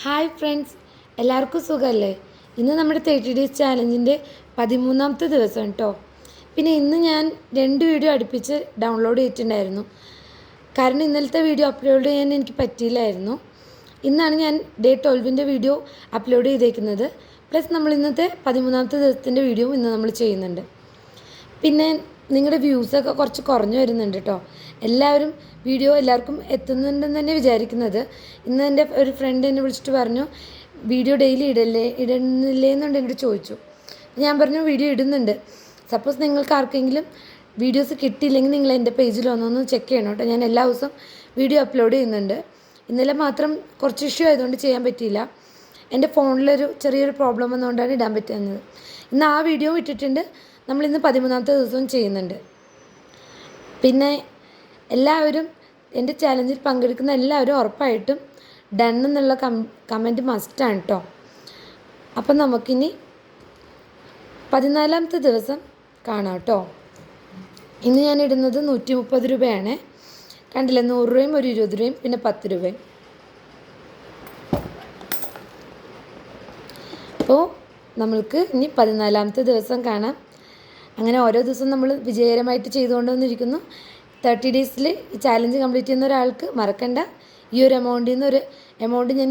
Hi friends, എല്ലാവർക്കും സുഖമല്ലേ? ഇന്ന് നമ്മുടെ 30 ഡേയ്സ് ചാലഞ്ചിൻ്റെ 13ാമത്തെ ദിവസം കേട്ടോ. പിന്നെ ഇന്ന് ഞാൻ 2 വീഡിയോ അടുപ്പിച്ച് ഡൗൺലോഡ് ചെയ്തിട്ടുണ്ടായിരുന്നു. കാരണം ഇന്നലത്തെ വീഡിയോ അപ്ലോഡ് ചെയ്യാൻ എനിക്ക് പറ്റിയില്ലായിരുന്നു. ഇന്നാണ് ഞാൻ ഡേ 12ൻ്റെ വീഡിയോ അപ്ലോഡ് ചെയ്തേക്കുന്നത്. പ്ലസ് നമ്മൾ ഇന്നത്തെ 13ാമത്തെ ദിവസത്തിൻ്റെ വീഡിയോ ഇന്ന് നമ്മൾ ചെയ്യുന്നുണ്ട്. പിന്നെ നിങ്ങളുടെ വ്യൂസൊക്കെ കുറച്ച് കുറഞ്ഞു വരുന്നുണ്ട് കേട്ടോ. എല്ലാവരും വീഡിയോ എല്ലാവർക്കും എത്തുന്നുണ്ടെന്ന് തന്നെ വിചാരിക്കുന്നത്. ഇന്ന് എൻ്റെ ഒരു ഫ്രണ്ട് എന്നെ വിളിച്ചിട്ട് പറഞ്ഞു, വീഡിയോ ഡെയിലി ഇടുന്നില്ലേ എന്നുണ്ട് എന്നോട് ചോദിച്ചു. ഞാൻ പറഞ്ഞു വീഡിയോ ഇടുന്നുണ്ട്. സപ്പോസ് നിങ്ങൾക്ക് ആർക്കെങ്കിലും വീഡിയോസ് കിട്ടിയില്ലെങ്കിൽ നിങ്ങൾ എൻ്റെ പേജിൽ വന്നൊന്ന് ചെക്ക് ചെയ്യണം കേട്ടോ. ഞാൻ എല്ലാ ദിവസവും വീഡിയോ അപ്ലോഡ് ചെയ്യുന്നുണ്ട്. ഇന്നലെ മാത്രം കുറച്ച് ഇഷ്യൂ ആയതുകൊണ്ട് ചെയ്യാൻ പറ്റിയില്ല. എൻ്റെ ഫോണിലൊരു ചെറിയൊരു പ്രോബ്ലം വന്നുകൊണ്ടാണ് ഇടാൻ പറ്റുന്നത്. ഇന്ന് ആ വീഡിയോ ഇട്ടിട്ടുണ്ട്. നമ്മളിന്ന് 13ാമത്തെ ദിവസവും ചെയ്യുന്നുണ്ട്. പിന്നെ എല്ലാവരും എൻ്റെ ചാലഞ്ചിൽ പങ്കെടുക്കുന്ന എല്ലാവരും ഉറപ്പായിട്ടും ഡൺ എന്നുള്ള കമൻറ്റ് മസ്റ്റാണ് കേട്ടോ. അപ്പം നമുക്കിനി 14ാമത്തെ ദിവസം കാണാം കേട്ടോ. ഇന്ന് ഞാൻ ഇടുന്നത് 130 രൂപയാണ്. കണ്ടില്ലേ, 100 രൂപയും ഒരു 20 രൂപയും പിന്നെ 10 രൂപയും. അപ്പോൾ നമ്മൾക്ക് ഇനി 14ാമത്തെ ദിവസം കാണാം. അങ്ങനെ ഓരോ ദിവസവും നമ്മൾ വിജയകരമായിട്ട് ചെയ്തുകൊണ്ട് വന്നിരിക്കുന്നു. 30 ഡേയ്സിൽ ഈ ചാലഞ്ച് കംപ്ലീറ്റ് ചെയ്യുന്ന ഒരാൾക്ക് മറക്കണ്ട, ഈ ഒരു എമൗണ്ടിൽ നിന്ന് ഒരു എമൗണ്ട് ഞാൻ